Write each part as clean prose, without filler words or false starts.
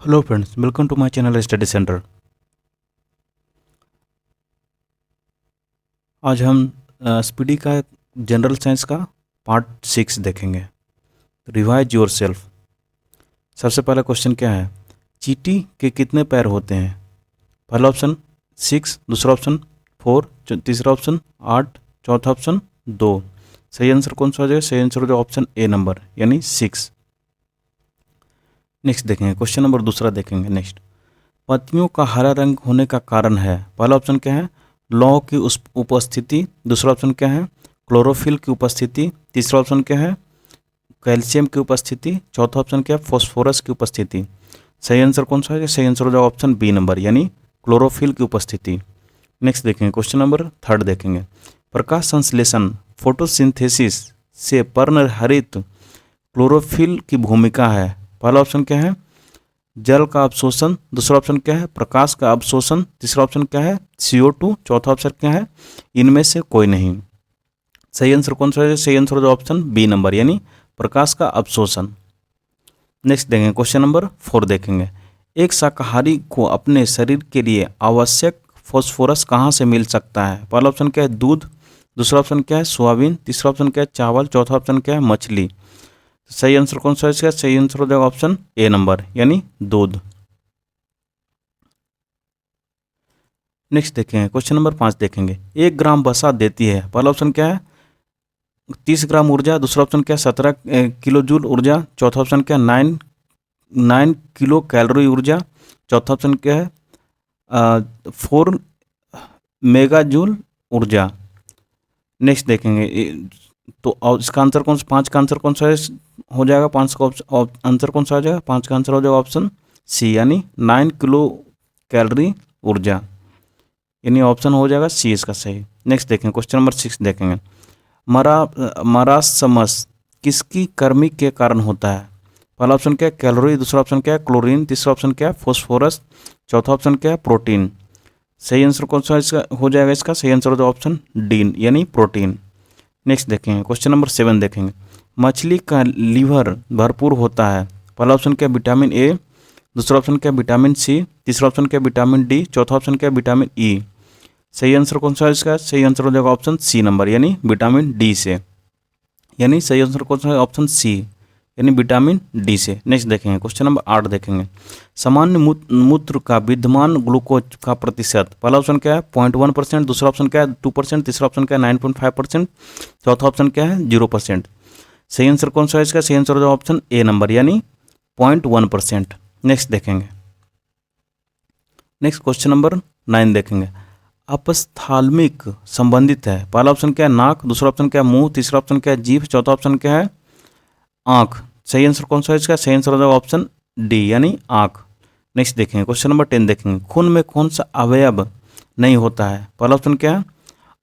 Hello friends, welcome to my channel study centre. आज हम speedy का जनरल साइंस का पार्ट 6 देखेंगे। Revise your self. सबसे पहला क्वेश्चन क्या है? चींटी के कितने पैर होते हैं? पहला ऑप्शन 6, दूसरा ऑप्शन 4, तीसरा ऑप्शन 8, चौथा ऑप्शन 2। सही आंसर कौन सा हो जाएगा? सही आंसर हो जाएगा ऑप्शन ए नंबर यानी 6। नेक्स्ट देखेंगे, क्वेश्चन नंबर दूसरा देखेंगे। नेक्स्ट, पत्तियों का हरा रंग होने का कारण है? पहला ऑप्शन क्या है? लौह की उस उपस्थिति। दूसरा ऑप्शन क्या है? क्लोरोफिल की उपस्थिति। तीसरा ऑप्शन क्या है? कैल्शियम की उपस्थिति। चौथा ऑप्शन क्या है? फास्फोरस की उपस्थिति। सही आंसर कौन सा है? सही आंसर हो जाएगा ऑप्शन बी नंबर यानी क्लोरोफिल की उपस्थिति। नेक्स्ट देखेंगे, क्वेश्चन नंबर थर्ड देखेंगे। प्रकाश संश्लेषण फोटोसिंथेसिस से पर्णहरित क्लोरोफिल की भूमिका है? पहला ऑप्शन क्या है? जल का अवशोषण। दूसरा ऑप्शन क्या है? प्रकाश का अवशोषण। तीसरा ऑप्शन क्या है? CO2। चौथा ऑप्शन क्या है? इनमें से कोई नहीं। सही आंसर कौन सा है? सही आंसर हो ऑप्शन बी नंबर यानी प्रकाश का अवशोषण। नेक्स्ट देखेंगे, क्वेश्चन नंबर 4 देखेंगे। एक शाकाहारी को अपने शरीर के लिए आवश्यक फॉस्फोरस कहाँ से मिल सकता है? पहला ऑप्शन क्या है? दूध। दूसरा ऑप्शन क्या है? सोयाबीन। तीसरा ऑप्शन क्या है? चावल। चौथा ऑप्शन क्या है? मछली। सही आंसर कौन सा है इसका? सही आंसर हो जाएगा ऑप्शन ए नंबर यानी दूध। नेक्स्ट देखेंगे, क्वेश्चन नंबर 5 देखेंगे। 1 ग्राम वसा देती है? पहला ऑप्शन क्या है? 30 ग्राम ऊर्जा। दूसरा ऑप्शन क्या है? 17 किलो जूल ऊर्जा। चौथा ऑप्शन क्या है? 9 किलो कैलोरी ऊर्जा। चौथा ऑप्शन क्या है? 4 मेगा जूल ऊर्जा। नेक्स्ट देखेंगे तो इसका आंसर कौन सा? 5 का आंसर कौन सा है? हो जाएगा 5 का आंसर कौन सा हो जाएगा? 5 का आंसर हो जाएगा ऑप्शन सी यानी 9 किलो कैलोरी ऊर्जा यानी ऑप्शन हो जाएगा सी इसका सही। नेक्स्ट देखेंगे, क्वेश्चन नंबर 6 देखेंगे। मरासमस किसकी कर्मी के कारण होता है? पहला ऑप्शन क्या है? कैलोरी। दूसरा ऑप्शन क्या है? क्लोरीन। तीसरा ऑप्शन क्या है? फॉस्फोरस। चौथा ऑप्शन क्या है? प्रोटीन। सही आंसर कौन सा इसका हो जाएगा? इसका सही आंसर हो जाएगा ऑप्शन डी यानी प्रोटीन। नेक्स्ट देखेंगे, क्वेश्चन नंबर 7 देखेंगे। मछली का लीवर भरपूर होता है? पहला ऑप्शन क्या है? Vitamin A. दूसरा ऑप्शन क्या है? Vitamin C. तीसरा ऑप्शन क्या है? Vitamin D. चौथा ऑप्शन क्या है? Vitamin E. सही आंसर कौन सा है इसका? सही आंसर हो जाएगा ऑप्शन सी नंबर यानी विटामिन डी से यानी सही आंसर कौन सा है? ऑप्शन सी यानी विटामिन डी से। नेक्स्ट देखेंगे, क्वेश्चन नंबर 8 देखेंगे। सामान्य मूत्र का विद्यमान ग्लूकोज का प्रतिशत? पहला ऑप्शन क्या है? 0.1%। दूसरा ऑप्शन क्या है? 2%। तीसरा ऑप्शन क्या है? 9.5%। चौथा ऑप्शन क्या है? 0%। सही आंसर कौन सा है इसका? सही आंसर हो जाएगा ऑप्शन ए नंबर यानी 0.1%। नेक्स्ट देखेंगे, नेक्स्ट क्वेश्चन नंबर 9 देखेंगे। अपस्थाल्मिक संबंधित है? पहला ऑप्शन क्या है? नाक। दूसरा ऑप्शन क्या है? मुंह। तीसरा ऑप्शन क्या है? जीभ। चौथा ऑप्शन क्या है? आँख। सही आंसर कौन सा है इसका? सही आंसर हो जाएगा ऑप्शन डी यानी आँख। नेक्स्ट देखेंगे, क्वेश्चन नंबर 10 देखेंगे। खून में कौन सा अवयव नहीं होता है? पहला ऑप्शन क्या है?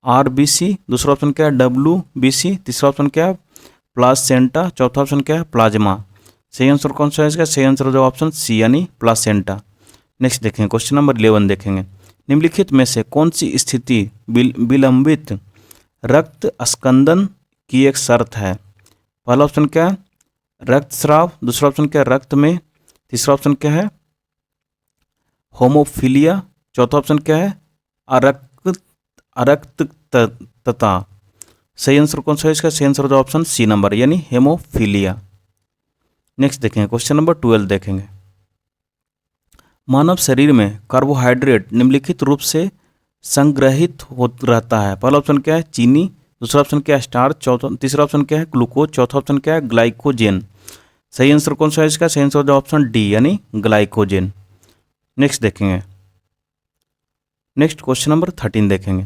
RBC। दूसरा ऑप्शन क्या है? WBC। तीसरा ऑप्शन क्या है? प्लासेंटा। चौथा ऑप्शन क्या है? प्लाज्मा। सही आंसर कौन सा है इसका? सही आंसर हो जाएगा ऑप्शन सी यानी प्लासेंटा। नेक्स्ट देखेंगे, क्वेश्चन नंबर 11 देखेंगे। निम्नलिखित में से कौन सी स्थिति विलंबित रक्त स्कंदन की एक शर्त है? पहला ऑप्शन क्या है? रक्तस्राव। दूसरा ऑप्शन क्या है? रक्त में। तीसरा ऑप्शन क्या है? होमोफिलिया। चौथा ऑप्शन क्या है? अरक्त अरक्तता। सही आंसर कौन सा है इसका? सही आंसर होगा ऑप्शन सी नंबर यानी हेमोफिलिया। नेक्स्ट देखेंगे, क्वेश्चन नंबर 12 देखेंगे। मानव शरीर में कार्बोहाइड्रेट निम्नलिखित रूप से संग्रहित हो रहता है? पहला ऑप्शन क्या है? चीनी। दूसरा ऑप्शन क्या है? स्टार्च। चौथा तीसरा ऑप्शन क्या है? ग्लूकोज। चौथा ऑप्शन क्या है? ग्लाइकोजेन। सही आंसर कौन सा है इसका? सही आंसर होगा ऑप्शन डी यानी ग्लाइकोजेन। नेक्स्ट देखेंगे, नेक्स्ट क्वेश्चन नंबर 13 देखेंगे।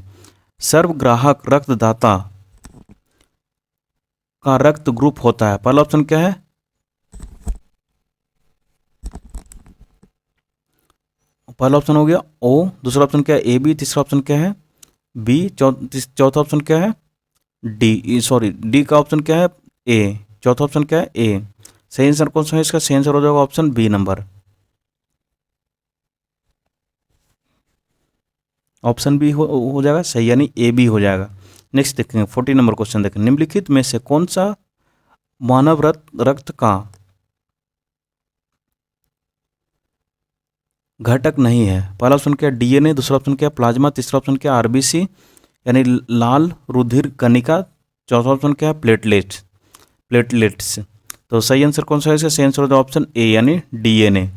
सर्वग्राहक रक्तदाता का रक्त ग्रुप होता है? पहला ऑप्शन क्या है? पहला ऑप्शन हो गया ओ। दूसरा ऑप्शन क्या है? AB। तीसरा ऑप्शन क्या है? बी। चौथा ऑप्शन क्या है? डी। सॉरी, डी का ऑप्शन क्या है? ए। चौथा ऑप्शन क्या है? ए। सही आंसर कौन सा है इसका? सही आंसर हो जाएगा option B number. Option B हो जाएगा सही यानी ए बी हो जाएगा। नेक्स्ट देखेंगे, 14 नंबर क्वेश्चन देखेंगे। निम्नलिखित में से कौन सा मानव रक्त का घटक नहीं है? पहला ऑप्शन क्या है डीएनए, दूसरा ऑप्शन क्या है प्लाज्मा, तीसरा ऑप्शन क्या है आरबीसी यानी लाल रुधिर कणिका, चौथा ऑप्शन क्या है प्लेटलेट्स। तो सही आंसर कौन सा है इसका? सही आंसर होगा ऑप्शन ए यानी डीएनए।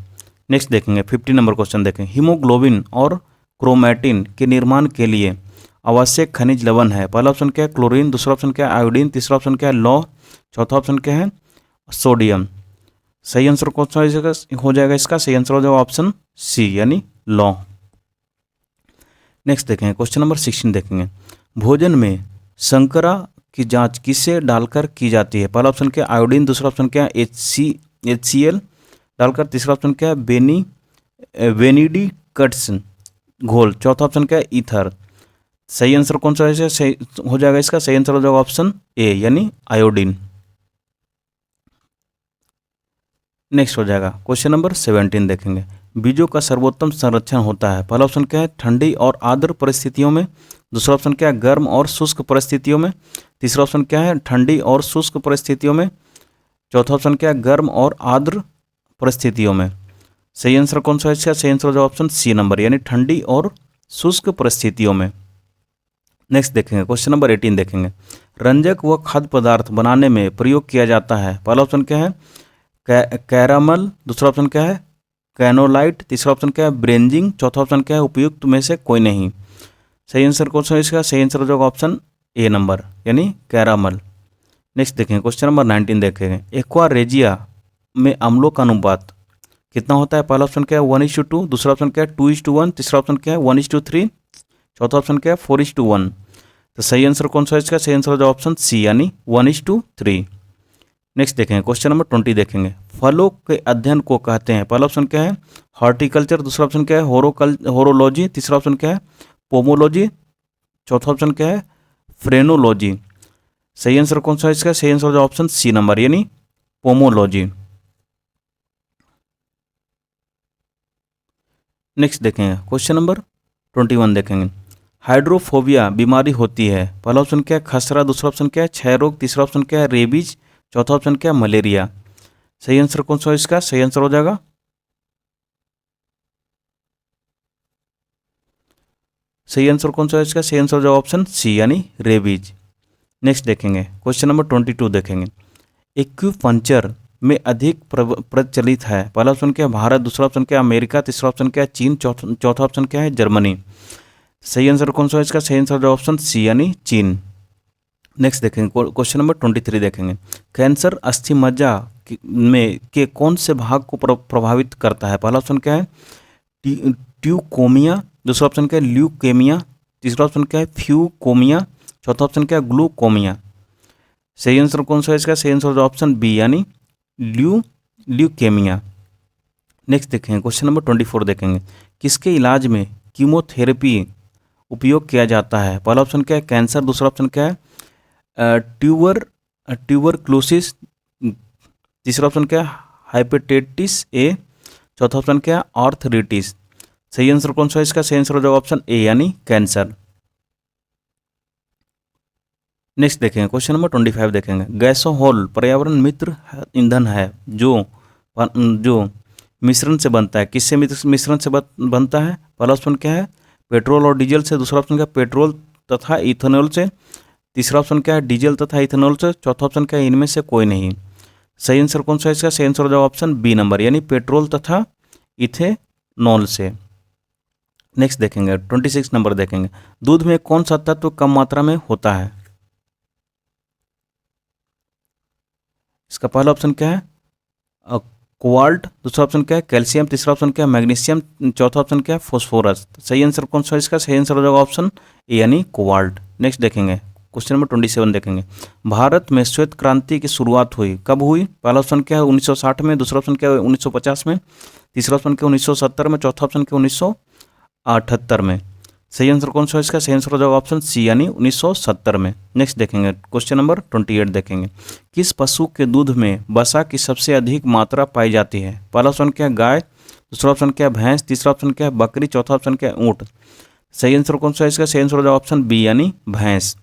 नेक्स्ट देखेंगे 50 नंबर क्वेश्चन देखें। हीमोग्लोबिन और क्रोमैटिन के निर्माण के लिए आवश्यक खनिज लवण है? पहला ऑप्शन क्या है क्लोरीन, दूसरा ऑप्शन क्या है आयोडीन, तीसरा ऑप्शन क्या है लौह, चौथा ऑप्शन क्या है सोडियम। सही आंसर कौन सा हो जाएगा इसका? सही आंसर हो जाएगा ऑप्शन सी यानी लौह। नेक्स्ट देखेंगे क्वेश्चन नंबर 16 देखेंगे। भोजन में शर्करा की जांच किसे डालकर की जाती है? पहला ऑप्शन क्या है आयोडीन, दूसरा ऑप्शन क्या है HCl डालकर, तीसरा ऑप्शन क्या है वेनिडिकट्स घोल, चौथा ऑप्शन क्या है ईथर। सही आंसर कौन सा है? सही हो जाएगा इसका? सही आंसर हो जाएगा ऑप्शन ए यानी आयोडीन। नेक्स्ट हो जाएगा क्वेश्चन नंबर 17 देखेंगे। बीजों का सर्वोत्तम संरक्षण होता है? पहला ऑप्शन क्या है ठंडी और आर्द्र परिस्थितियों में, दूसरा ऑप्शन क्या है गर्म और शुष्क परिस्थितियों में, तीसरा ऑप्शन क्या है ठंडी और शुष्क परिस्थितियों में, चौथा ऑप्शन क्या है गर्म और आर्द्र परिस्थितियों में। सही आंसर कौन सा है इसका? सही आंसर हो जाएगा ऑप्शन सी नंबर यानी ठंडी और शुष्क परिस्थितियों में। नेक्स्ट देखेंगे क्वेश्चन नंबर 18 देखेंगे। रंजक व खाद्य पदार्थ बनाने में प्रयोग किया जाता है? पहला ऑप्शन क्या है कैरामल, दूसरा ऑप्शन क्या है कैनोलाइट, तीसरा ऑप्शन क्या है ब्रेंजिंग, चौथा ऑप्शन क्या है उपयुक्त में से कोई नहीं। सही आंसर कौन सा है इसका? सही आंसर हो जाएगा ऑप्शन ए नंबर यानी कैरामल। नेक्स्ट देखेंगे क्वेश्चन नंबर 19 देखेंगे। एक्वा रेजिया में अम्लों का अनुपात कितना होता है? पहला ऑप्शन क्या है 1:2, दूसरा ऑप्शन क्या है 2:1, तीसरा ऑप्शन क्या है 1:3, चौथा ऑप्शन क्या है 4:1। तो सही आंसर कौन सा है इसका? सही आंसर हो जाएगा ऑप्शन सी यानी 1:3। नेक्स्ट देखेंगे क्वेश्चन नंबर 20 देखेंगे। फलों के अध्ययन को कहते हैं? पहला ऑप्शन क्या है हॉर्टिकल्चर, दूसरा ऑप्शन क्या है होरोलॉजी, तीसरा ऑप्शन क्या है पोमोलॉजी, चौथा ऑप्शन क्या है फ्रेनोलॉजी। सही आंसर कौन सा है इसका? सही आंसर हो जाएगा ऑप्शन सी नंबर यानी पोमोलॉजी। नेक्स्ट देखेंगे क्वेश्चन नंबर 21 देखेंगे। हाइड्रोफोबिया बीमारी होती है? पहला ऑप्शन क्या है खसरा, दूसरा ऑप्शन क्या है क्षय रोग, तीसरा ऑप्शन क्या है रेबीज, चौथा ऑप्शन क्या है मलेरिया। सही आंसर कौन सा है इसका? सही आंसर हो जाएगा सही आंसर कौन सा है इसका? सही आंसर हो जाएगा ऑप्शन सी यानी रेबीज। नेक्स्ट देखेंगे क्वेश्चन नंबर 22 देखेंगे। एक्यूपंक्चर में अधिक प्रचलित है? पहला ऑप्शन क्या है भारत, दूसरा ऑप्शन क्या है अमेरिका, तीसरा ऑप्शन क्या है चीन, चौथा ऑप्शन क्या है जर्मनी। सही आंसर कौन सा है इसका? सही आंसर हो जाएगा ऑप्शन सी यानी चीन। नेक्स्ट देखेंगे क्वेश्चन नंबर 23 देखेंगे। कैंसर अस्थि मज्जा में के कौन से भाग को प्रभावित करता है? पहला ऑप्शन क्या है ट्यूकोमिया, दूसरा ऑप्शन क्या है ल्यूकेमिया, तीसरा ऑप्शन क्या है फ्यूकोमिया, चौथा ऑप्शन क्या है ग्लूकोमिया। सही आंसर कौन सा है इसका? सही आंसर ऑप्शन बी यानी ल्यूकेमिया। नेक्स्ट देखेंगे क्वेश्चन नंबर 24 देखेंगे। किसके इलाज में कीमोथेरेपी उपयोग किया जाता है? पहला ऑप्शन क्या है कैंसर, दूसरा ऑप्शन क्या है ट्यूबरक्लोसिस, तीसरा ऑप्शन क्या है हेपेटाइटिस ए, चौथा ऑप्शन क्या है आर्थराइटिस। सही आंसर कौन सा है इसका? सही आंसर हो जाएगा ऑप्शन ए यानी कैंसर। नेक्स्ट देखेंगे क्वेश्चन नंबर 25 देखेंगे। गैसोहॉल पर्यावरण मित्र ईंधन है जो मिश्रण से बनता है? किससे मिश्रण से बनता है? पहला ऑप्शन क्या है पेट्रोल और डीजल से, दूसरा ऑप्शन क्या है पेट्रोल तथा इथेनॉल से, तीसरा ऑप्शन क्या है डीजल तथा इथेनॉल से, चौथा ऑप्शन क्या है इनमें से कोई नहीं। सही आंसर कौन सा है इसका? सही आंसर हो जाएगा ऑप्शन बी नंबर यानी पेट्रोल तथा इथेनॉल से। नेक्स्ट देखेंगे 26 नंबर देखेंगे। दूध में कौन सा तत्व कम मात्रा में होता है? इसका पहला ऑप्शन क्या है कोबाल्ट, दूसरा ऑप्शन क्या है कैल्शियम, तीसरा ऑप्शन क्या है मैग्नीशियम, चौथा ऑप्शन क्या है फॉस्फोरस। सही आंसर कौन सा है इसका? सही आंसर हो जाएगा ऑप्शन ए यानी कोबाल्ट। नेक्स्ट देखेंगे क्वेश्चन नंबर 27 देखेंगे। भारत में श्वेत क्रांति की शुरुआत हुई कब हुई? पहला ऑप्शन क्या है 1960 में, दूसरा ऑप्शन क्या है 1950 में, तीसरा ऑप्शन क्या है 1970 में, चौथा ऑप्शन क्या है 1978 में। सही आंसर कौन सा है इसका? सही आंसर हो जाएगा ऑप्शन सी यानी 1970 में। नेक्स्ट देखेंगे क्वेश्चन नंबर 28 देखेंगे। किस पशु के दूध में वसा की सबसे अधिक मात्रा पाई जाती है? पहला ऑप्शन क्या है गाय, दूसरा ऑप्शन क्या है भैंस, तीसरा ऑप्शन क्या है बकरी, चौथा ऑप्शन क्या है ऊँट। सही आंसर कौन सा है इसका? सही आंसर हो जाएगा ऑप्शन बी यानी भैंस।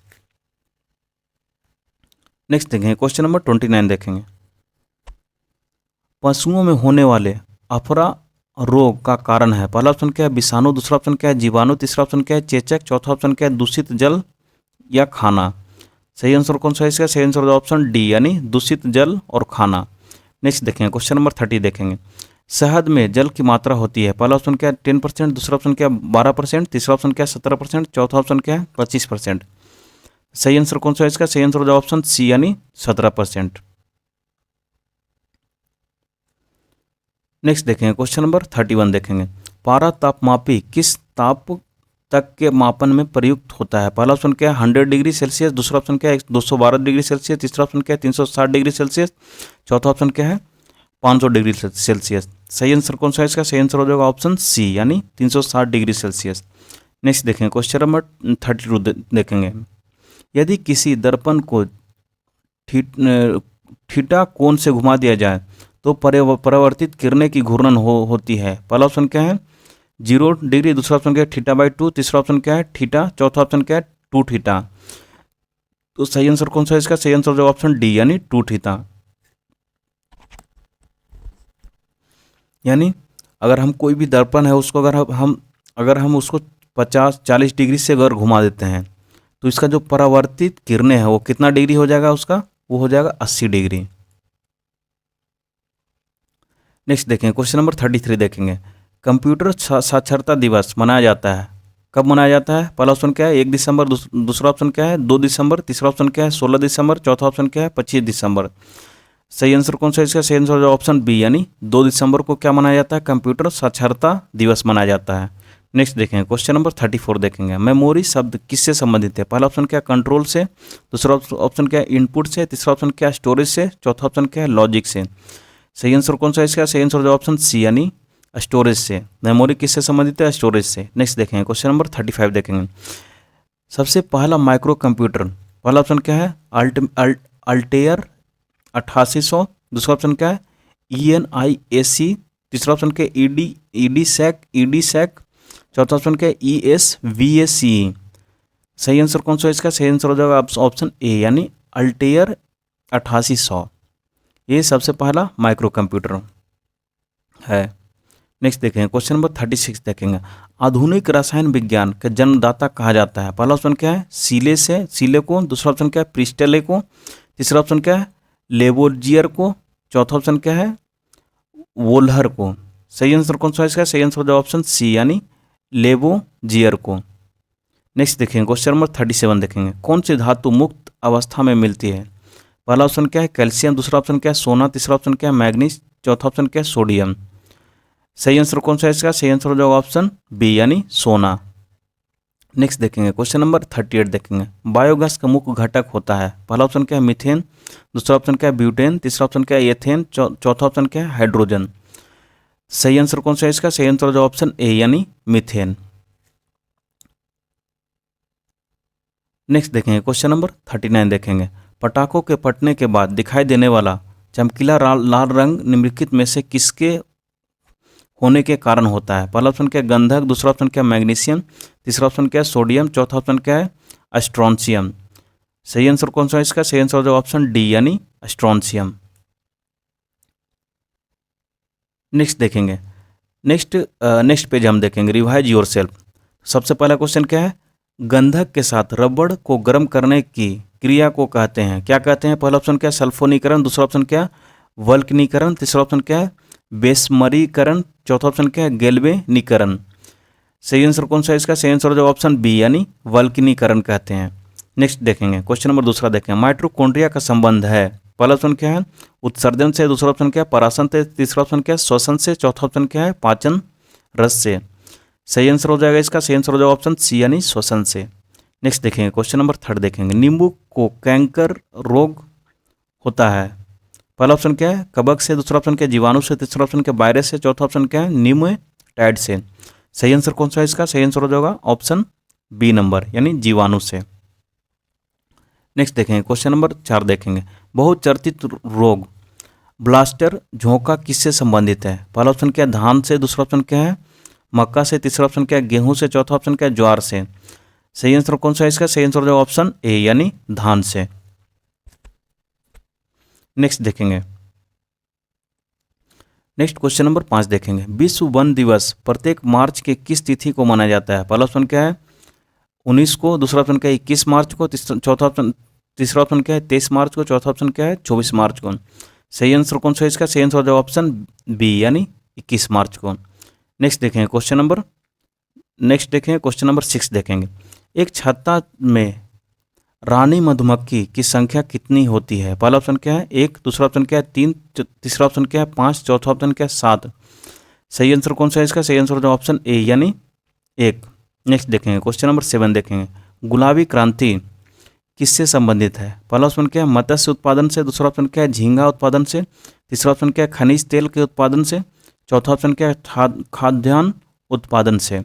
नेक्स्ट देखेंगे क्वेश्चन नंबर 29 देखेंगे। पशुओं में होने वाले अफरा रोग का कारण है? पहला ऑप्शन क्या है विषाणु, दूसरा ऑप्शन क्या है जीवाणु, तीसरा ऑप्शन क्या है चेचक, चौथा ऑप्शन क्या है दूषित जल या खाना। सही आंसर कौन सा है इसका? सही आंसर ऑप्शन डी यानी दूषित जल और खाना। नेक्स्ट देखेंगे क्वेश्चन नंबर 30 देखेंगे। शहद में जल की मात्रा होती है, पहला ऑप्शन क्या है 10%, दूसरा ऑप्शन क्या है 12%, तीसरा ऑप्शन क्या है 17%, चौथा ऑप्शन क्या है 25%। सही आंसर कौन सा है इसका? सही आंसर ऑप्शन सी यानी 17%। नेक्स्ट देखेंगे क्वेश्चन नंबर 31 देखेंगे। पारा तापमापी किस ताप तक के मापन में प्रयुक्त होता है? पहला ऑप्शन क्या है 100 डिग्री सेल्सियस, दूसरा ऑप्शन क्या है 212 डिग्री सेल्सियस, तीसरा ऑप्शन क्या है 360 डिग्री सेल्सियस, चौथा ऑप्शन क्या है 500 डिग्री सेल्सियस। सही आंसर कौन सा है इसका? सही आंसर हो जाएगा ऑप्शन सी यानी 360 डिग्री सेल्सियस। नेक्स्ट देखेंगे क्वेश्चन नंबर 32 देखेंगे। यदि किसी दर्पण को थीटा कोण से घुमा दिया जाए तो परावर्तित किरणें की घूर्णन होती है। पहला ऑप्शन क्या है 0 डिग्री, दूसरा ऑप्शन क्या है θ/2, तीसरा ऑप्शन क्या है थीटा, चौथा ऑप्शन क्या है 2 थीटा। तो सही आंसर कौन सा है इसका? सही आंसर जो ऑप्शन डी यानी 2 थीटा। यानी अगर हम कोई भी दर्पण है उसको अगर हम उसको 50-40 डिग्री से अगर घुमा देते हैं तो इसका जो परावर्तित किरणें है वो कितना डिग्री हो जाएगा उसका? वो हो जाएगा 80 डिग्री। नेक्स्ट देखेंगे क्वेश्चन नंबर 33 देखेंगे। कंप्यूटर साक्षरता दिवस मनाया जाता है, कब मनाया जाता है? पहला ऑप्शन क्या है 1 दिसंबर, दूसरा ऑप्शन क्या है 2 दिसंबर, तीसरा ऑप्शन क्या है 16 दिसंबर, चौथा ऑप्शन क्या है 25 दिसंबर। सही आंसर कौन सा है इसका? सही आंसर ऑप्शन बी यानी 2 दिसंबर को क्या मनाया जाता है? कंप्यूटर साक्षरता दिवस मनाया जाता है। नेक्स्ट देखेंगे क्वेश्चन नंबर 34 देखेंगे। मेमोरी शब्द किससे संबंधित है? पहला ऑप्शन क्या है कंट्रोल से, दूसरा ऑप्शन क्या है इनपुट से, तीसरा ऑप्शन क्या है स्टोरेज से, चौथा ऑप्शन क्या है लॉजिक से। सही आंसर कौन सा है इसका? सही आंसर ऑप्शन सी यानी स्टोरेज से। मेमोरी किससे संबंधित है? स्टोरेज से। नेक्स्ट देखेंगे क्वेश्चन नंबर 35 देखेंगे। सबसे पहला माइक्रो कंप्यूटर, पहला ऑप्शन क्या है अल्टेयर 8800, दूसरा ऑप्शन क्या है ENIAC, तीसरा ऑप्शन क्या है EDSEC, चौथा ऑप्शन क्या है ESVACE। सही आंसर कौन सा है इसका? सही आंसर हो जाएगा ऑप्शन ए यानी अल्टेयर 8800। ये सबसे पहला माइक्रो कंप्यूटर है। नेक्स्ट देखेंगे क्वेश्चन नंबर 36 देखेंगे। आधुनिक रसायन विज्ञान का जन्मदाता कहा जाता है? पहला ऑप्शन क्या है सीले को, दूसरा ऑप्शन क्या है प्रिस्टले को, तीसरा ऑप्शन क्या है लेवोजियर को, चौथा ऑप्शन क्या है वोल्हर को। सही आंसर कौन सा है इसका? सही आंसर जो ऑप्शन सी यानी लेवोजियर को। नेक्स्ट देखेंगे क्वेश्चन नंबर 37 देखेंगे। कौन सी धातु मुक्त अवस्था में मिलती है? पहला ऑप्शन क्या है कैल्शियम, दूसरा ऑप्शन क्या है सोना, तीसरा ऑप्शन क्या है मैग्नीज, चौथा ऑप्शन क्या है सोडियम। सही आंसर कौन सा है इसका? सही आंसर हो जाएगा ऑप्शन बी यानी सोना। नेक्स्ट देखेंगे क्वेश्चन नंबर 38 देखेंगे। बायोगैस का मुख्य घटक होता है? पहला ऑप्शन क्या है मीथेन, दूसरा ऑप्शन क्या है ब्यूटेन, तीसरा ऑप्शन क्या है एथेन, चौथा ऑप्शन क्या है हाइड्रोजन। सही आंसर कौन सा है इसका? सही आंसर हो जाएगा ऑप्शन ए यानी मीथेन। नेक्स्ट देखेंगे क्वेश्चन नंबर 39 देखेंगे। पटाखों के फटने के बाद दिखाई देने वाला चमकीला लाल रंग निम्नलिखित में से किसके होने के कारण होता है? पहला ऑप्शन क्या है गंधक, दूसरा ऑप्शन क्या है मैग्नीशियम, तीसरा ऑप्शन क्या है सोडियम, चौथा ऑप्शन क्या है स्ट्रोंशियम। सही आंसर कौन सा है इसका? सही आंसर हो ऑप्शन डी यानी स्ट्रोंशियम। नेक्स्ट देखेंगे नेक्स्ट पेज हम देखेंगे रिवाइज योरसेल्फ। सबसे पहला क्वेश्चन क्या है गंधक के साथ रबड़ को गर्म करने की क्रिया को कहते हैं, क्या कहते हैं? पहला ऑप्शन क्या है सल्फोनीकरण, दूसरा ऑप्शन क्या है वल्कनीकरण, तीसरा ऑप्शन क्या है बेसमरीकरण, चौथा ऑप्शन क्या है गैल्वेनीकरण। सही आंसर कौन सा है इसका? सही आंसर जो ऑप्शन बी यानी वल्कनीकरण कहते हैं। नेक्स्ट देखेंगे क्वेश्चन नंबर दूसरा देखेंगे। माइटोकॉन्ड्रिया का संबंध है? पहला ऑप्शन क्या है उत्सर्जन से, दूसरा ऑप्शन क्या है परासन से, तीसरा ऑप्शन क्या है श्वसन से, चौथा ऑप्शन क्या है पाचन रस से। सही आंसर हो जाएगा इसका? सही आंसर हो जाएगा ऑप्शन सी यानी श्वसन से। नेक्स्ट देखेंगे क्वेश्चन नंबर 3 देखेंगे। नींबू को कैंकर रोग होता है? पहला ऑप्शन क्या है कवक से, दूसरा ऑप्शन क्या है जीवाणु से, तीसरा ऑप्शन क्या है वायरस से, चौथा ऑप्शन क्या है नीमोटाइड से। सही आंसर कौन सा है इसका? सही आंसर हो जाएगा ऑप्शन बी नंबर यानी जीवाणु से। नेक्स्ट देखेंगे क्वेश्चन नंबर 4 देखेंगे। बहुचर्चित रोग ब्लास्टर झोंका किससे संबंधित है? पहला ऑप्शन क्या है धान से, दूसरा ऑप्शन क्या है मक्का से, तीसरा ऑप्शन क्या है गेहूं से, चौथा ऑप्शन क्या है ज्वार से। सही आंसर कौन सा है इसका? सही आंसर हो जाएगा ऑप्शन ए यानी धान से। नेक्स्ट देखेंगे नेक्स्ट क्वेश्चन नंबर 5 देखेंगे। विश्व वन दिवस प्रत्येक मार्च के किस तिथि को मनाया जाता है? पहला ऑप्शन क्या है 19 को, दूसरा ऑप्शन क्या है 21 मार्च को, तीसरा ऑप्शन क्या है 23 मार्च को, चौथा ऑप्शन क्या है 24 मार्च को। सही आंसर कौन सा है इसका? सही आंसर हो जाएगा ऑप्शन बी यानी 21 मार्च को। नेक्स्ट देखेंगे क्वेश्चन नंबर 6 देखेंगे। एक छत्ता में रानी मधुमक्खी की संख्या कितनी होती है? पहला ऑप्शन क्या है 1, दूसरा ऑप्शन क्या है 3, तीसरा ऑप्शन क्या है 5, चौथा ऑप्शन क्या है 7। सही आंसर कौन सा है इसका? सही आंसर हो जाएगा ऑप्शन ए यानी 1। नेक्स्ट देखेंगे क्वेश्चन नंबर 7 देखेंगे। गुलाबी क्रांति किससे संबंधित है? पहला ऑप्शन क्या है मत्स्य उत्पादन से, दूसरा ऑप्शन क्या है झींगा उत्पादन से, तीसरा ऑप्शन क्या है खनिज तेल के उत्पादन से, चौथा ऑप्शन क्या है खाद्यान्न उत्पादन से।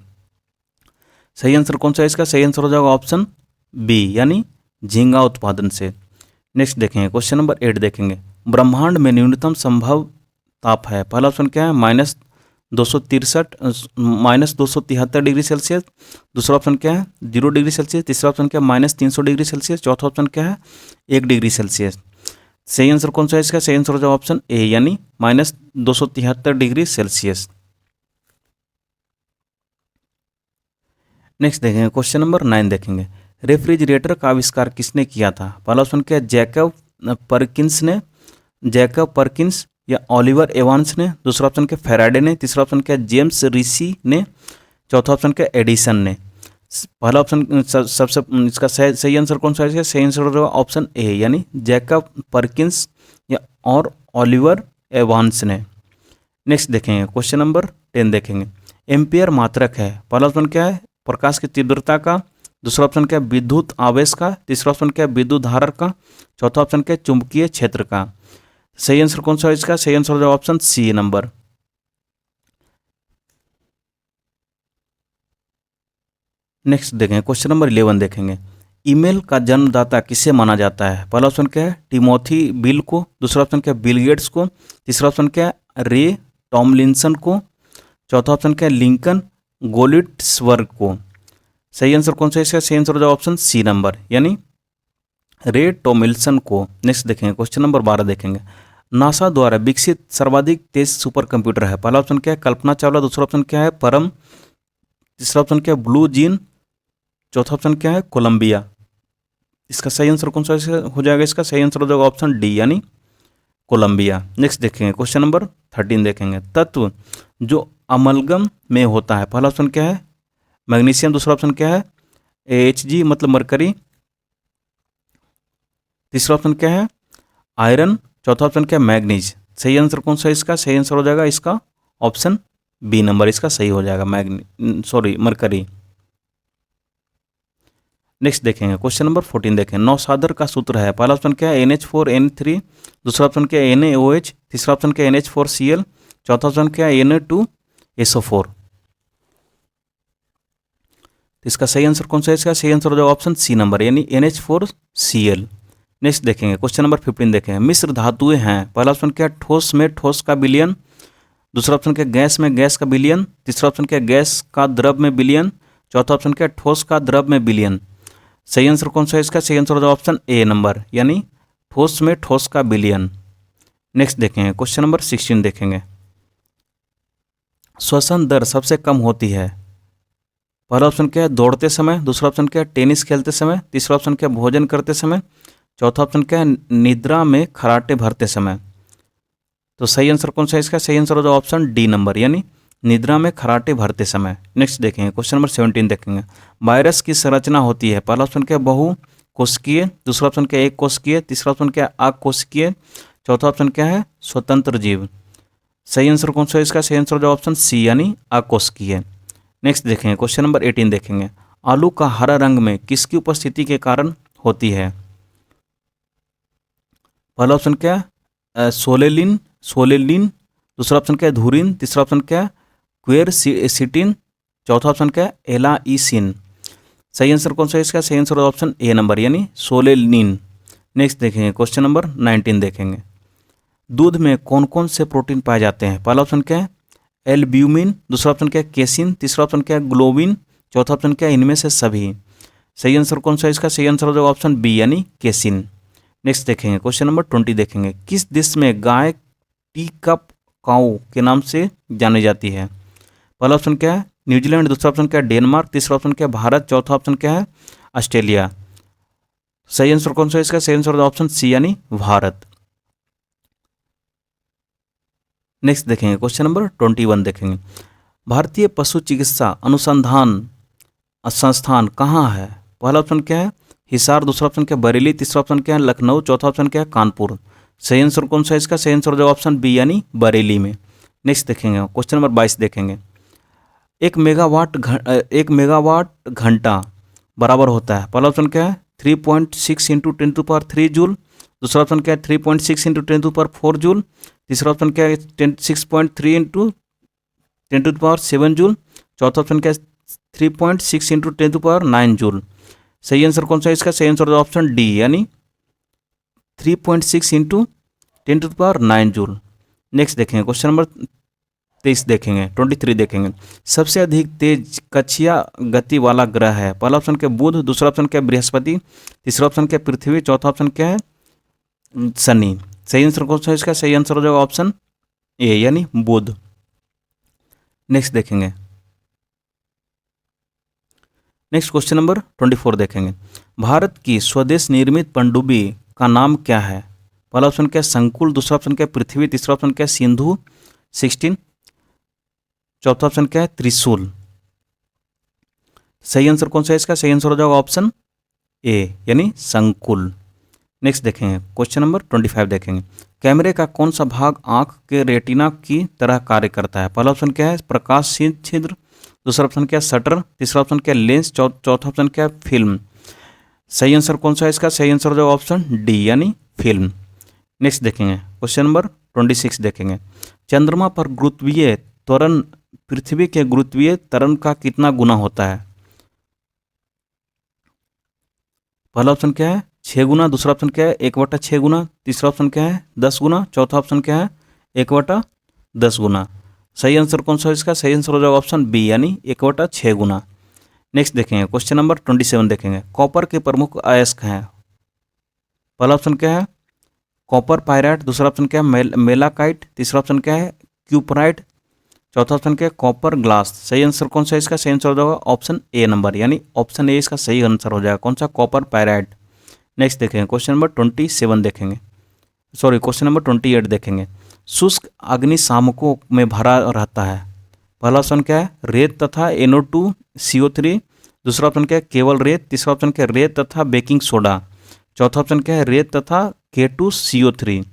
सही आंसर कौन सा है इसका? सही आंसर हो जाएगा ऑप्शन बी यानी झींगा उत्पादन से। नेक्स्ट देखेंगे क्वेश्चन नंबर 8 देखेंगे। ब्रह्मांड में न्यूनतम संभव ताप है? पहला ऑप्शन क्या है -273 डिग्री सेल्सियस, दूसरा ऑप्शन क्या है 0 डिग्री सेल्सियस, तीसरा ऑप्शन क्या है -300 डिग्री सेल्सियस, चौथा ऑप्शन क्या है 1 डिग्री सेल्सियस। सही आंसर कौन सा है इसका? सही आंसर हो जाएगा ऑप्शन ए यानी -273 डिग्री सेल्सियस। नेक्स्ट देखेंगे क्वेश्चन नंबर 9 देखेंगे। रेफ्रिजरेटर का आविष्कार किसने किया था? पहला ऑप्शन क्या है जैकब परकिंस या ओलिवर एवांस ने, दूसरा ऑप्शन क्या फैराडे ने, तीसरा ऑप्शन क्या जेम्स रिसी ने, चौथा ऑप्शन क्या एडिसन ने। पहला ऑप्शन सबसे इसका सही आंसर कौन सा है? सही आंसर होगा ऑप्शन ए यानी जैकब परकिंस या और ओलिवर एवांस ने। नेक्स्ट देखेंगे क्वेश्चन नंबर 10 देखेंगे। एम्पियर मात्रक है? पहला ऑप्शन क्या है प्रकाश की तीव्रता का, दूसरा ऑप्शन क्या विद्युत आवेश का, तीसरा ऑप्शन क्या विद्युत धारा का, चौथा ऑप्शन क्या चुंबकीय क्षेत्र का। सही आंसर कौन सा है इसका? सही आंसर हो जाएगा ऑप्शन सी नंबर। नेक्स्ट देखेंगे क्वेश्चन नंबर 11 देखेंगे। ईमेल का जन्मदाता किसे माना जाता है? पहला ऑप्शन क्या है टिमोथी बिल को, दूसरा ऑप्शन क्या बिल गेट्स को, तीसरा ऑप्शन क्या रे टॉमलिंसन को, चौथा ऑप्शन क्या लिंकन गोलिट्सवर्ग को। सही आंसर कौन सा है इसका? सही आंसर हो जाएगा ऑप्शन सी नंबर यानी रे टॉमलिंसन को। नेक्स्ट देखेंगे क्वेश्चन नंबर 12 देखेंगे। नासा द्वारा विकसित सर्वाधिक तेज सुपर कंप्यूटर है? पहला ऑप्शन क्या है कल्पना चावला, दूसरा ऑप्शन क्या है परम, तीसरा ऑप्शन क्या है ब्लू जीन, चौथा ऑप्शन क्या है कोलंबिया। इसका सही आंसर कौन सा हो जाएगा? इसका सही आंसर हो जाएगा ऑप्शन डी यानी कोलंबिया। नेक्स्ट देखेंगे क्वेश्चन नंबर 13 देखेंगे। तत्व जो अमलगम में होता है? पहला ऑप्शन क्या है मैग्नीशियम, दूसरा ऑप्शन क्या है Hg मतलब मरकरी, तीसरा ऑप्शन क्या है आयरन, चौथा ऑप्शन क्या है मैग्नीज। सही आंसर कौन सा है इसका? सही आंसर हो जाएगा इसका ऑप्शन बी नंबर, इसका सही हो जाएगा मरकरी। नेक्स्ट देखेंगे क्वेश्चन नंबर 14 देखें। नौसादर का सूत्र है? पहला ऑप्शन क्या है NH4N3, दूसरा ऑप्शन क्या है NaOH, तीसरा ऑप्शन क्या है NH4Cl, चौथा ऑप्शन क्या है Na2SO4। इसका सही आंसर कौन सा है? इसका सही आंसर हो जाएगा ऑप्शन सी नंबर यानी NH4Cl। नेक्स्ट देखेंगे क्वेश्चन नंबर 15 देखेंगे। मिश्र धातुएं हैं? पहला ऑप्शन क्या ठोस में ठोस का विलयन, दूसरा ऑप्शन क्या गैस में गैस का विलयन, तीसरा ऑप्शन क्या गैस का द्रव में विलयन, चौथा ऑप्शन क्या ठोस का द्रव में विलयन। सही आंसर कौन सा है इसका? सही आंसर हो जाएगा ऑप्शन ए नंबर यानी ठोस में ठोस का विलयन। नेक्स्ट देखेंगे क्वेश्चन नंबर 16 देखेंगे। श्वसन दर सबसे कम होती है? पहला ऑप्शन क्या है दौड़ते समय, दूसरा ऑप्शन क्या है टेनिस खेलते समय, तीसरा ऑप्शन क्या है भोजन करते समय, चौथा ऑप्शन क्या है निद्रा में खराटे भरते समय। तो सही आंसर कौन सा है इसका? सही आंसर हो जाएगा ऑप्शन डी नंबर यानी निद्रा में खराटे भरते समय। नेक्स्ट देखेंगे क्वेश्चन नंबर 17 देखेंगे। वायरस की संरचना होती है? पहला ऑप्शन क्या बहु कोशिकीय, दूसरा ऑप्शन क्या एक कोशिकीय, तीसरा ऑप्शन क्या अकोशिकीय, चौथा ऑप्शन क्या है स्वतंत्र जीव। सही आंसर कौन सा है इसका? सही आंसर हो जाएगा ऑप्शन सी यानी अकोशिकीय। नेक्स्ट देखेंगे क्वेश्चन नंबर 18 देखेंगे। आलू का हरा रंग में किसकी उपस्थिति के कारण होती है? पहला ऑप्शन क्या सोलेलिन, दूसरा ऑप्शन क्या धुरिन, तीसरा ऑप्शन क्या क्वेरसिटिन, चौथा ऑप्शन क्या एलाइसिन। सही आंसर कौन सा है इसका? सही आंसर ऑप्शन ए नंबर यानी सोलेलिन। नेक्स्ट देखेंगे क्वेश्चन नंबर 19 देखेंगे। दूध में कौन कौन से प्रोटीन पाए जाते हैं? पहला ऑप्शन क्या है एल्ब्यूमिन, दूसरा ऑप्शन क्या केसिन, तीसरा ऑप्शन क्या ग्लोबिन, चौथा ऑप्शन क्या इनमें से सभी। सही आंसर कौन सा है इसका? सही आंसर हो जाएगा ऑप्शन बी यानी केसिन। नेक्स्ट देखेंगे क्वेश्चन नंबर 20 देखेंगे। किस देश में गाय टी कप काऊ के नाम से जानी जाती है? पहला ऑप्शन क्या है न्यूजीलैंड, दूसरा ऑप्शन क्या है डेनमार्क, तीसरा ऑप्शन क्या है भारत, चौथा ऑप्शन क्या है ऑस्ट्रेलिया। सही आंसर कौन सा है इसका? सही आंसर ऑप्शन सी यानी भारत। नेक्स्ट देखेंगे क्वेश्चन नंबर 21 देखेंगे। भारतीय पशु चिकित्सा अनुसंधान संस्थान कहाँ है? पहला ऑप्शन क्या है हिसार, दूसरा ऑप्शन क्या है बरेली, तीसरा ऑप्शन क्या है लखनऊ, चौथा ऑप्शन क्या है कानपुर। सही आंसर कौन सा है इसका? सही आंसर हो जाएगा ऑप्शन बी यानी बरेली में। नेक्स्ट देखेंगे क्वेश्चन नंबर 22 देखेंगे। एक मेगावाट घंटा बराबर होता है? पहला ऑप्शन क्या है 3.6 इंटू 10⁻³ जूल, दूसरा ऑप्शन क्या है 3.6 इंटू 10⁻⁴ जूल, तीसरा ऑप्शन क्या है 6.3 इंटू 10⁻⁷ जूल, चौथा ऑप्शन क्या है 3.6 इंटू 10⁻⁹ जूल। सही आंसर कौन सा है इसका? सही आंसर ऑप्शन डी यानी 3.6 इंटू 10⁻⁹ जूल। नेक्स्ट देखेंगे क्वेश्चन नंबर 23 देखेंगे 23 देखेंगे। सबसे अधिक तेज कक्षीय गति वाला ग्रह है? पहला ऑप्शन क्या बुध, दूसरा ऑप्शन क्या बृहस्पति, तीसरा ऑप्शन क्या पृथ्वी, चौथा ऑप्शन क्या है शनि। सही आंसर कौन सा है इसका? सही आंसर हो जाएगा ऑप्शन ए यानी बुध। नेक्स्ट देखेंगे नेक्स्ट क्वेश्चन नंबर 24 देखेंगे। भारत की स्वदेश निर्मित पनडुब्बी का नाम क्या है? पहला ऑप्शन क्या संकुल, दूसरा ऑप्शन क्या पृथ्वी, तीसरा ऑप्शन क्या सिंधु 16, चौथा ऑप्शन क्या है त्रिशूल। सही आंसर कौन सा है इसका? सही आंसर हो जाएगा ऑप्शन ए यानी संकुल। नेक्स्ट देखेंगे क्वेश्चन नंबर 25 देखेंगे। कैमरे का कौन सा भाग आंख के रेटिना की तरह कार्य करता है? पहला ऑप्शन क्या है प्रकाश छिद्र, दूसरा ऑप्शन क्या शटर, तीसरा ऑप्शन क्या लेंस, चौथा ऑप्शन क्या फिल्म। सही आंसर कौन सा है इसका? सही आंसर हो जाएगा ऑप्शन डी यानी फिल्म। नेक्स्ट देखेंगे क्वेश्चन नंबर 26 देखेंगे। चंद्रमा पर गुरुत्वीय त्वरण पृथ्वी के गुरुत्वीय त्वरण का कितना गुना होता है? पहला ऑप्शन क्या है 6 गुना, दूसरा ऑप्शन क्या है 1/6 गुना, तीसरा ऑप्शन क्या है 10 गुना, चौथा ऑप्शन क्या है 1/10 गुना। सही आंसर कौन सा है इसका? सही आंसर हो जाएगा ऑप्शन बी यानी 1/6 गुना। नेक्स्ट देखेंगे क्वेश्चन नंबर 27 देखेंगे। कॉपर के प्रमुख अयस्क हैं? पहला ऑप्शन क्या है कॉपर पायराइट, दूसरा ऑप्शन क्या है मेलाकाइट, तीसरा ऑप्शन क्या है क्यूपराइट, चौथा ऑप्शन क्या है कॉपर ग्लास। सही आंसर कौन सा है इसका? सही आंसर हो जाएगा ऑप्शन ए नंबर यानी ऑप्शन ए इसका सही आंसर हो जाएगा। कौन सा? Copper pyrite. नेक्स्ट देखेंगे क्वेश्चन नंबर 27 देखेंगे, सॉरी क्वेश्चन नंबर 28 देखेंगे। शुष्क अग्निशामकों में भरा रहता है? पहला ऑप्शन क्या है रेत तथा NO2 CO3, दूसरा ऑप्शन क्या है केवल रेत, तीसरा ऑप्शन क्या है रेत तथा बेकिंग सोडा, चौथा ऑप्शन क्या है रेत तथा K2CO3।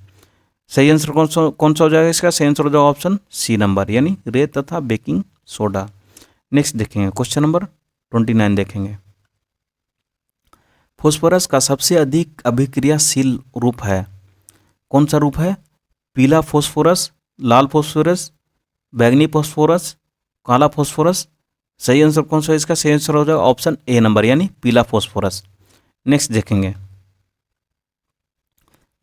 सही आंसर कौन सा हो जाएगा इसका? सही आंसर हो जाएगा ऑप्शन सी नंबर यानी रेत तथा बेकिंग सोडा। नेक्स्ट देखेंगे क्वेश्चन नंबर 29 देखेंगे। फॉस्फोरस का सबसे अधिक अभिक्रियाशील रूप है? कौन सा रूप है? पीला फॉस्फोरस, लाल फॉस्फोरस, बैंगनी फॉस्फोरस, काला फॉस्फोरस। सही आंसर कौन सा है इसका? सही आंसर हो जाएगा ऑप्शन ए नंबर यानी पीला फॉस्फोरस। नेक्स्ट देखेंगे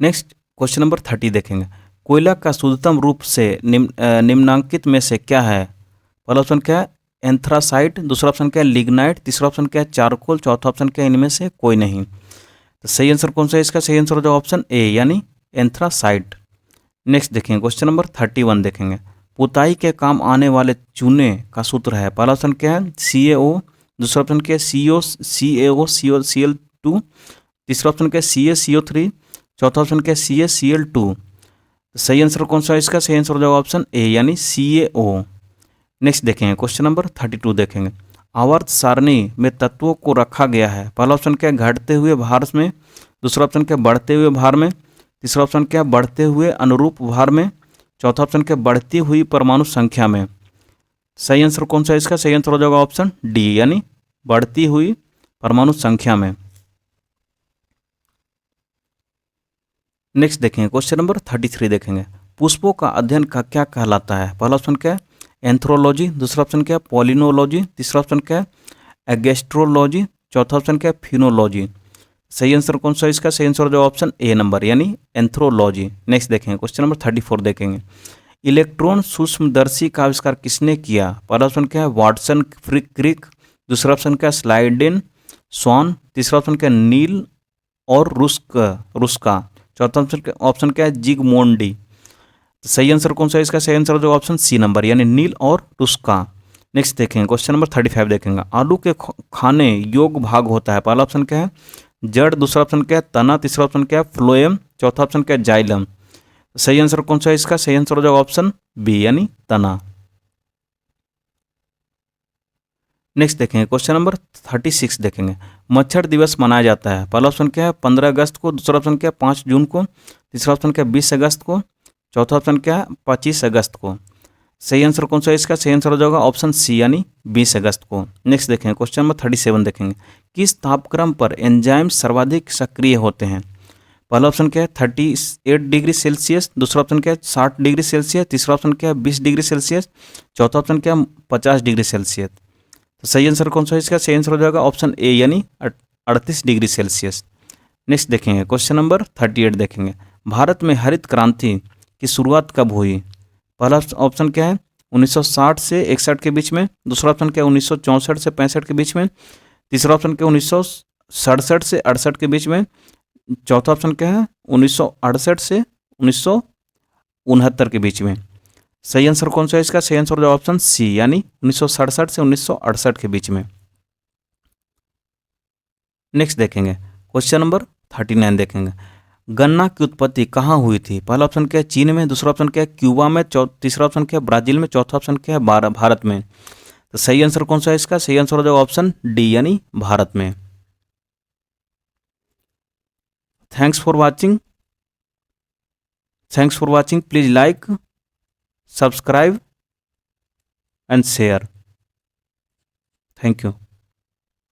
नेक्स्ट क्वेश्चन नंबर 30 देखेंगे। कोयला का शुद्धतम रूप से निम्नांकित में से क्या है? पहला ऑप्शन क्या है एंथ्रासाइट, दूसरा ऑप्शन क्या है लिग्नाइट, तीसरा ऑप्शन क्या है चारकोल, चौथा ऑप्शन क्या है इनमें से कोई नहीं। तो सही आंसर कौन सा है इसका? सही आंसर हो जाएगा ऑप्शन ए यानी एंथ्रासाइट। नेक्स्ट देखेंगे क्वेश्चन नंबर 31 देखेंगे। पुताई के काम आने वाले चूने का सूत्र है? पहला ऑप्शन क्या है CaO, दूसरा ऑप्शन क्या है CaCO, तीसरा ऑप्शन क्या है CaCO3, चौथा ऑप्शन क्या है CaCl2। सही आंसर कौन सा है इसका? सही आंसर हो जाएगा ऑप्शन ए यानी CaO। नेक्स्ट देखेंगे क्वेश्चन नंबर 32 देखेंगे। आवर्त सारणी में तत्वों को रखा गया है? पहला ऑप्शन क्या है घटते हुए भार में, दूसरा ऑप्शन क्या बढ़ते हुए भार में, तीसरा ऑप्शन क्या बढ़ते हुए अनुरूप भार में, चौथा ऑप्शन क्या बढ़ती हुई परमाणु संख्या में। सही आंसर कौन सा है इसका? सही आंसर हो जाएगा ऑप्शन डी यानी बढ़ती हुई परमाणु संख्या में। नेक्स्ट देखेंगे क्वेश्चन नंबर 33 देखेंगे। पुष्पों का अध्ययन का क्या कहलाता है? पहला ऑप्शन क्या है एंथ्रोलॉजी, दूसरा ऑप्शन क्या है पॉलिनोलॉजी, तीसरा ऑप्शन क्या है एगेस्ट्रोलॉजी, चौथा ऑप्शन क्या है फिनोलॉजी। सही आंसर कौन सा है इसका? सही आंसर हो जाएगा ऑप्शन ए नंबर यानी एंथ्रोलॉजी। नेक्स्ट देखेंगे क्वेश्चन नंबर 34 देखेंगे। इलेक्ट्रॉन सूक्ष्मदर्शी का आविष्कार किसने किया? पहला ऑप्शन क्या है वाटसन क्रिक, दूसरा ऑप्शन क्या है स्लाइडेन स्वान, तीसरा ऑप्शन क्या है नील और रुस्का, चौथा ऑप्शन क्या है जिगमोंडी। तो सही आंसर कौन सा है इसका? सही आंसर हो जाएगा ऑप्शन सी नंबर, यानी नील और टुस्का। नेक्स्ट देखेंगे क्वेश्चन नंबर 35 देखेंगे। आलू के खाने योग्य भाग होता है। पहला ऑप्शन क्या है? जड़। दूसरा ऑप्शन क्या है? तना। तीसरा ऑप्शन क्या है? फ्लोएम। चौथा ऑप्शन क्या है? जाइलम। सही आंसर कौन सा है इसका? सही आंसर हो जाएगा ऑप्शन बी, यानी तना। नेक्स्ट देखेंगे क्वेश्चन नंबर 36 देखेंगे। मच्छर दिवस मनाया जाता है। पहला ऑप्शन क्या है? 15 अगस्त को। दूसरा ऑप्शन क्या है? 5 जून को। तीसरा ऑप्शन क्या है? 20 अगस्त को। चौथा ऑप्शन क्या है? 25 अगस्त को। सही आंसर कौन सा है इसका? सही आंसर हो जाएगा ऑप्शन सी, यानी 20 अगस्त को। नेक्स्ट देखेंगे क्वेश्चन नंबर 37 देखेंगे। किस तापक्रम पर एंजाइम सर्वाधिक सक्रिय होते हैं? पहला ऑप्शन क्या है? 38 डिग्री सेल्सियस। दूसरा ऑप्शन क्या है? 60 डिग्री सेल्सियस। तीसरा ऑप्शन क्या है? 20 डिग्री सेल्सियस। चौथा ऑप्शन क्या है? 50 डिग्री सेल्सियस। तो सही आंसर कौन सा है इसका? सही आंसर हो जाएगा ऑप्शन ए, यानी 38 डिग्री सेल्सियस। नेक्स्ट देखेंगे क्वेश्चन नंबर 38 देखेंगे। भारत में हरित क्रांति की शुरुआत कब हुई? पहला ऑप्शन क्या है? 1960 से 61 के बीच में। दूसरा ऑप्शन क्या है? 1964 से 65 के बीच में। तीसरा ऑप्शन क्या है? 1967 से 68 के बीच में। चौथा ऑप्शन क्या है? 1968 से 1969 के बीच में। सही आंसर कौन सा है इसका? सही आंसर हो जाएगा ऑप्शन सी, यानी 1967 से 1968 के बीच में। नेक्स्ट देखेंगे क्वेश्चन नंबर 39 देखेंगे। गन्ना की उत्पत्ति कहाँ हुई थी? पहला ऑप्शन क्या है? चीन में। दूसरा ऑप्शन क्या है? क्यूबा में। तीसरा ऑप्शन क्या है? ब्राजील में। चौथा ऑप्शन क्या है? भारत में। तो सही आंसर कौन सा है इसका? सही आंसर हो जाएगा ऑप्शन डी, यानी भारत में। Thanks for watching. Please like, subscribe and share. Thank you.